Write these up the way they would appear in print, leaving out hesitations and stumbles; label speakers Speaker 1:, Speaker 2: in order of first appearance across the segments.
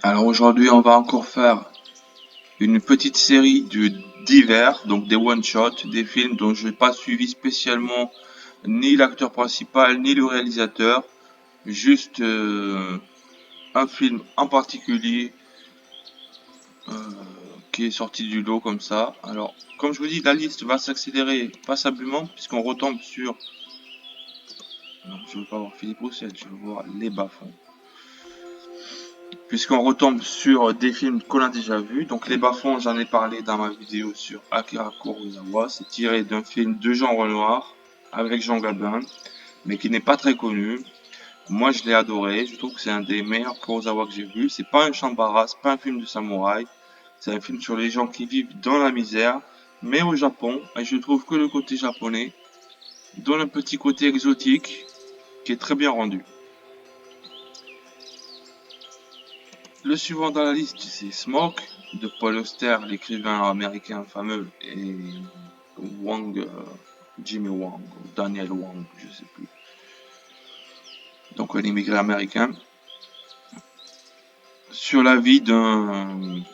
Speaker 1: Alors aujourd'hui, on va encore faire une petite série de divers, donc des one-shots, des films dont je n'ai pas suivi spécialement ni l'acteur principal ni le réalisateur, juste un film en particulier euh, qui est sorti du lot comme ça. Alors, comme je vous dis, la liste va s'accélérer passablement puisqu'on retombe sur... Non, je veux pas voir Philippe Roussel, je veux voir les bas-fonds. Puisqu'on retombe sur des films qu'on a déjà vus. Donc les bas-fonds, j'en ai parlé dans ma vidéo sur Akira Kurosawa. C'est tiré d'un film de Jean Renoir avec Jean Gabin, mais qui n'est pas très connu. Moi, je l'ai adoré. Je trouve que c'est un des meilleurs Kurosawa que j'ai vu. C'est pas un Shambara, c'est pas un film de samouraï. C'est un film sur les gens qui vivent dans la misère, mais au Japon. Et je trouve que le côté japonais donne un petit côté exotique qui est très bien rendu. Le suivant dans la liste, c'est Smoke, de Paul Auster, l'écrivain américain fameux, et Wang, Jimmy Wang, ou Daniel Wang, je sais plus. Donc un immigré américain. Sur la vie d'un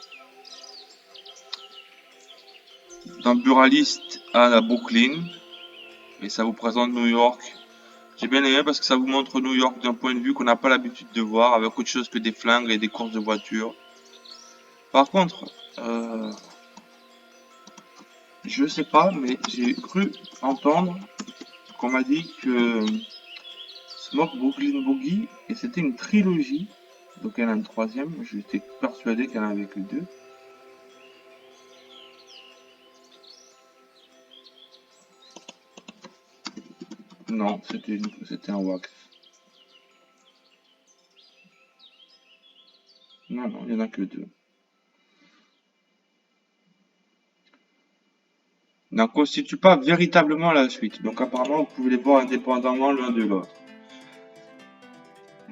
Speaker 1: buraliste à la Brooklyn, et ça vous présente New York. J'ai bien aimé parce que ça vous montre New York d'un point de vue qu'on n'a pas l'habitude de voir, avec autre chose que des flingues et des courses de voitures. Par contre, je sais pas, mais j'ai cru entendre qu'on m'a dit que Smoke Brooklyn Boogie, et c'était une trilogie, donc il y en a une troisième, j'étais persuadé qu'il y en avait que deux. Non, c'était un wax. Non, non, il n'y en a que deux. N'en constitue pas véritablement la suite, donc apparemment vous pouvez les voir indépendamment l'un de l'autre.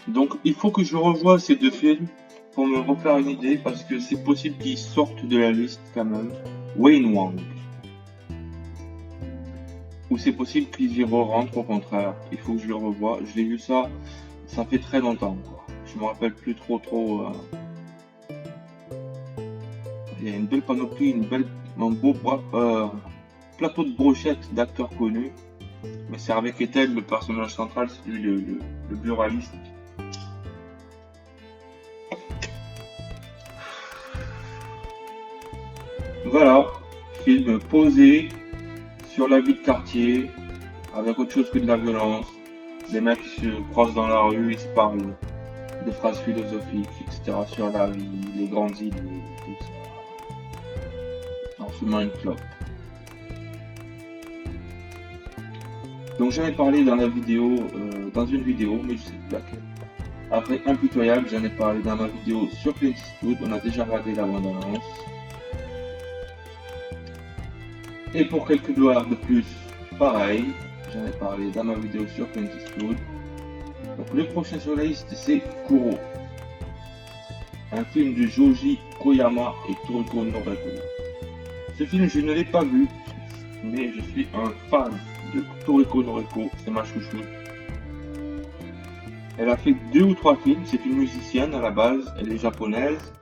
Speaker 1: Donc il faut que je revoie ces deux films pour me refaire une idée, parce que c'est possible qu'ils sortent de la liste quand même. Wayne Wang. Ou c'est possible qu'ils y rentrent au contraire. Il faut que je le revoie. Je l'ai vu ça fait très longtemps, quoi. Je me rappelle plus trop. Il y a une belle panoplie, un beau plateau de brochettes d'acteurs connus. Mais c'est avec Ethel, le personnage central, c'est lui le buraliste. Voilà, film posé sur la vie de quartier, avec autre chose que de la violence. Les mecs qui se croisent dans la rue, ils se parlent des phrases philosophiques, etc. sur la vie, les grandes idées, tout ça. En fumant une clope. Donc j'en ai parlé dans la vidéo, dans une vidéo, mais je sais plus laquelle. Après Impitoyable, j'en ai parlé dans ma vidéo sur Clint Eastwood, on a déjà regardé la bande-annonce. Et pour quelques dollars de plus, pareil, j'en ai parlé dans ma vidéo sur Clint Eastwood. Donc le prochain sur la liste, c'est Kuro, un film de Joji Koyama et Toriko Noreko. Ce film, je ne l'ai pas vu, mais je suis un fan de Toriko Noreko, c'est ma chouchou. Elle a fait 2 ou 3 films, c'est une musicienne à la base, elle est japonaise.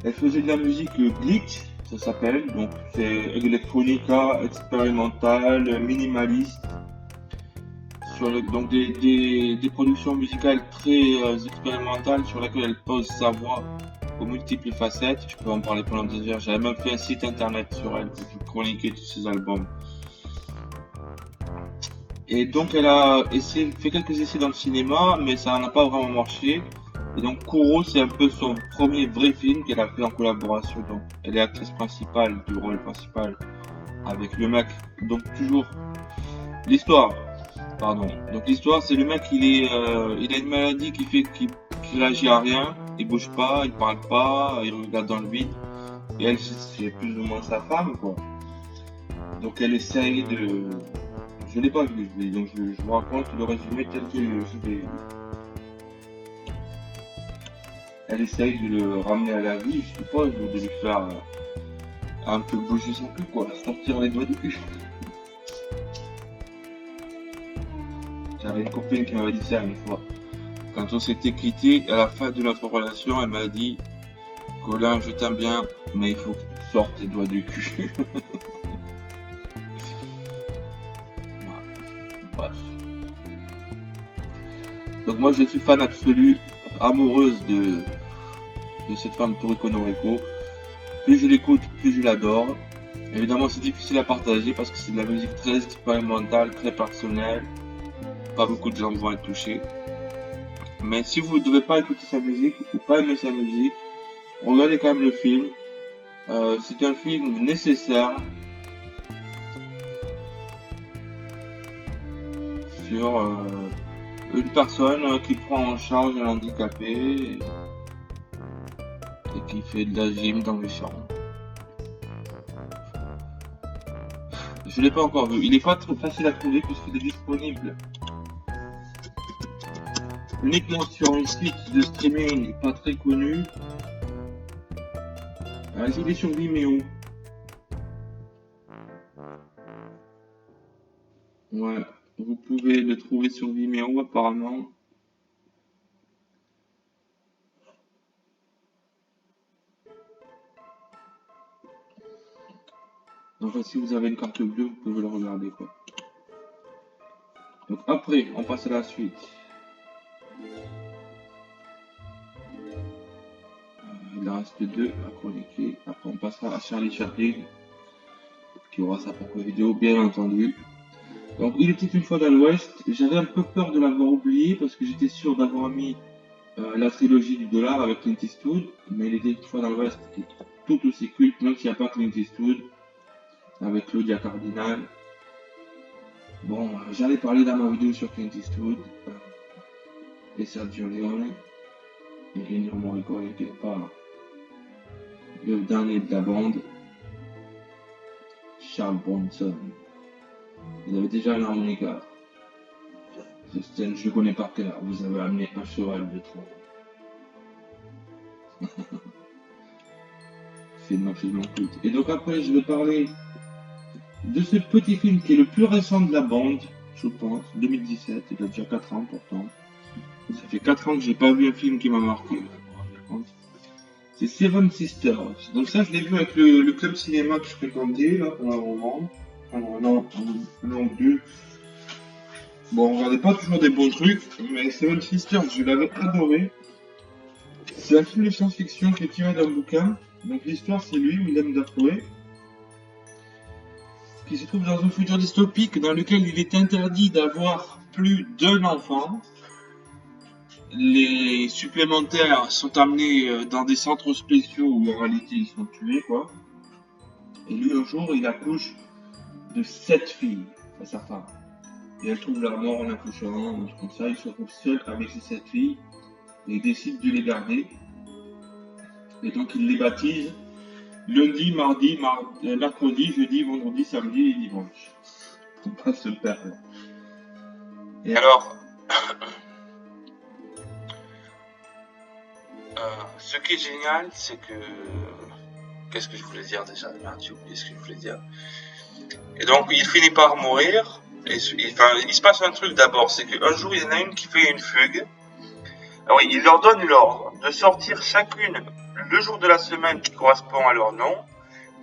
Speaker 1: Elle faisait de la musique glitch, ça s'appelle, donc c'est electronica, expérimentale, minimaliste. Donc des productions musicales très expérimentales sur lesquelles elle pose sa voix aux multiples facettes. Je peux en parler pendant des heures. J'avais même fait un site internet sur elle pour chroniquer tous ses albums. Et donc elle a fait quelques essais dans le cinéma, mais ça n'a pas vraiment marché. Et donc Kuro, c'est un peu son premier vrai film qu'elle a fait en collaboration. Donc elle est actrice principale du rôle principal avec le mec. Donc toujours l'histoire. Pardon. Donc l'histoire, c'est le mec, il a une maladie qui fait qu'il réagit à rien, il bouge pas, il parle pas, il regarde dans le vide. Et elle, c'est plus ou moins sa femme, quoi. Donc elle essaye de... Je l'ai pas vu, donc je vous raconte le résumé tel que je l'ai vu. Elle essaye de le ramener à la vie, je suppose, ou de lui faire un peu bouger son cul, quoi, sortir les doigts du cul. J'avais une copine qui m'avait dit ça une fois. Quand on s'était quitté, à la fin de notre relation, elle m'a dit: Colin, je t'aime bien, mais il faut que tu sortes tes doigts du cul. Bref. Donc moi je suis fan absolu, amoureuse de cette femme Toriko Noriko. Plus je l'écoute, plus je l'adore. Évidemment c'est difficile à partager parce que c'est de la musique très expérimentale, très personnelle. Pas beaucoup de gens vont être touchés. Mais si vous ne devez pas écouter sa musique ou pas aimer sa musique, regardez quand même le film. C'est un film nécessaire sur une personne qui prend en charge un handicapé et qui fait de la gym dans les champs. Je l'ai pas encore vu. Il est pas trop facile à trouver puisqu'il est disponible uniquement sur un site de streaming pas très connu. Il est sur Vimeo. Ouais, vous pouvez le trouver sur Vimeo apparemment. Donc si vous avez une carte bleue, vous pouvez le regarder quoi. Donc après, on passe à la suite. Il en reste deux à chroniquer. Après on passera à Charlie Chaplin, qui aura sa propre vidéo bien entendu. Donc il était une fois dans l'Ouest. J'avais un peu peur de l'avoir oublié parce que j'étais sûr d'avoir mis la trilogie du dollar avec Clint Eastwood. Mais il était une fois dans l'Ouest qui est tout aussi culte, même s'il n'y a pas Clint Eastwood, avec Claudia Cardinal. Bon, j'allais parler dans ma vidéo sur Clint Eastwood et Sergio Leone et Ennio Morricone n'était pas le dernier de la bande. Charles Bronson. Il avait déjà un harmonica. Cette scène, je le connais par cœur. Vous avez amené un cheval de trop. C'est ma film culte. Et donc après, je vais parler de ce petit film qui est le plus récent de la bande, je pense, 2017. Il a déjà 4 ans pourtant. Ça fait 4 ans que j'ai pas vu un film qui m'a marqué. C'est Seven Sisters. Donc ça, je l'ai vu avec le club cinéma que je fréquentais là pendant un moment. Pendant un an ou deux. Bon, on regardait pas toujours des bons trucs, mais Seven Sisters, je l'avais adoré. C'est un film de science-fiction qui est tiré d'un bouquin. Donc l'histoire, c'est lui, Willem Dafoe, qui se trouve dans un futur dystopique dans lequel il est interdit d'avoir plus d'un enfant. Les supplémentaires sont amenés dans des centres spéciaux où en réalité ils sont tués, quoi. Et lui, un jour, il accouche de 7 filles à sa femme. Et elle trouve la mort en accouchant, comme ça, il se retrouve seul avec ses 7 filles et il décide de les garder. Et donc il les baptise lundi, mardi, mercredi, jeudi, vendredi, samedi et dimanche. Pour pas se perdre. Et alors, ce qui est génial, c'est que... Qu'est-ce que je voulais dire déjà? Merde, j'ai oublié ce que je voulais dire. Et donc il finit par mourir. Et il se passe un truc d'abord, c'est qu'un jour il y en a une qui fait une fugue. Ah oui, il leur donne l'ordre de sortir chacune le jour de la semaine qui correspond à leur nom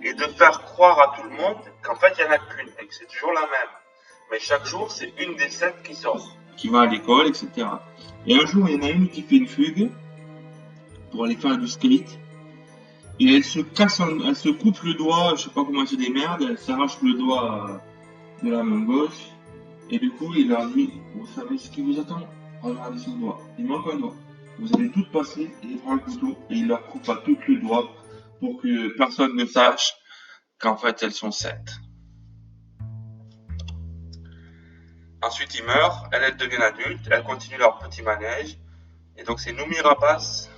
Speaker 1: et de faire croire à tout le monde qu'en fait il n'y en a qu'une et que c'est toujours la même. Mais chaque jour c'est une des 7 qui sort, qui va à l'école, etc. Et un jour il y en a une qui fait une fugue pour aller faire du skate et elle se coupe le doigt, je sais pas comment elle se démerde, elle s'arrache le doigt de la main gauche. Et du coup, il leur dit, vous savez ce qui vous attend? Regardez son doigt. Il manque un doigt. Vous allez tout passer et il prend un couteau et il leur coupe à tout le doigt pour que personne ne sache qu'en fait elles sont 7. Ensuite, ils meurent, elles deviennent adultes, elles continuent leur petit manège. Et donc c'est Noomi Rapace,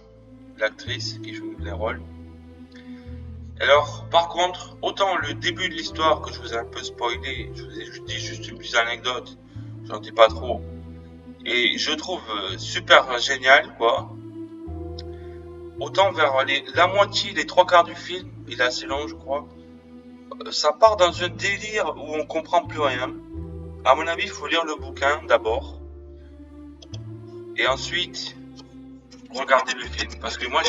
Speaker 1: l'actrice qui joue les rôles. Alors, par contre, autant le début de l'histoire que je vous ai un peu spoilé, je vous ai dit juste une petite anecdote, j'en dis pas trop, et je trouve super génial, quoi. Autant vers la moitié, les 3/4 du film, il est assez long, je crois, ça part dans un délire où on comprend plus rien. À mon avis, il faut lire le bouquin d'abord. Et ensuite, regardez le film. Parce que moi,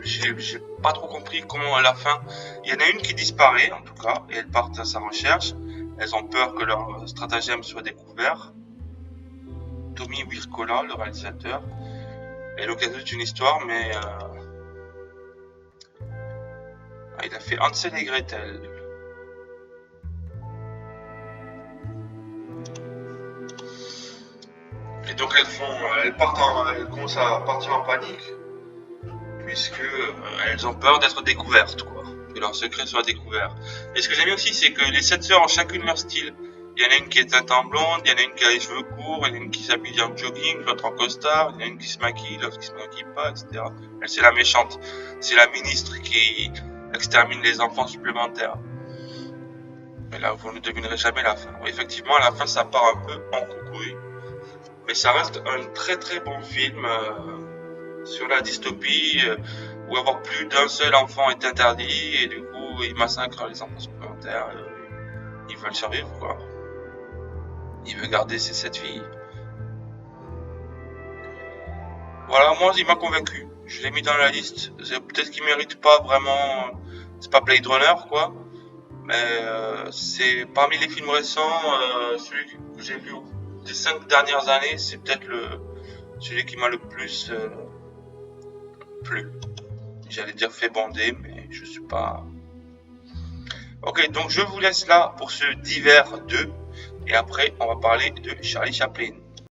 Speaker 1: j'ai pas trop compris comment à la fin. Il y en a une qui disparaît, en tout cas, et elles partent à sa recherche. Elles ont peur que leur stratagème soit découvert. Tommy Wirkola, le réalisateur, est l'occasion d'une histoire, mais il a fait Hansel et Gretel. Et donc elles commencent à partir en panique, puisque elles ont peur d'être découvertes, quoi, que leur secret soit découvert. Et ce que j'aime aussi, c'est que les 7 sœurs ont chacune leur style. Il y en a une qui est teinte en blonde, il y en a une qui a les cheveux courts, il y en a une qui s'habille en jogging, l'autre en costard, il y en a une qui se maquille, l'autre qui se maquille pas, etc. Elle, c'est la méchante. C'est la ministre qui extermine les enfants supplémentaires. Mais là, vous ne devinerez jamais la fin. Effectivement, à la fin, ça part un peu en coucouille. Mais ça reste un très très bon film sur la dystopie, où avoir plus d'un seul enfant est interdit, et du coup, ils massacrent les enfants supplémentaires. Ils veulent survivre, quoi. Il veut garder ses 7 filles. Voilà, moi, il m'a convaincu. Je l'ai mis dans la liste. Peut-être qu'il mérite pas vraiment. C'est pas Blade Runner, quoi. Mais c'est parmi les films récents, celui que j'ai vu des 5 dernières années, c'est peut-être celui qui m'a le plus plu. J'allais dire fait bander, mais je suis pas. Ok, donc je vous laisse là pour ce Divers 2. Et après, on va parler de Charlie Chaplin.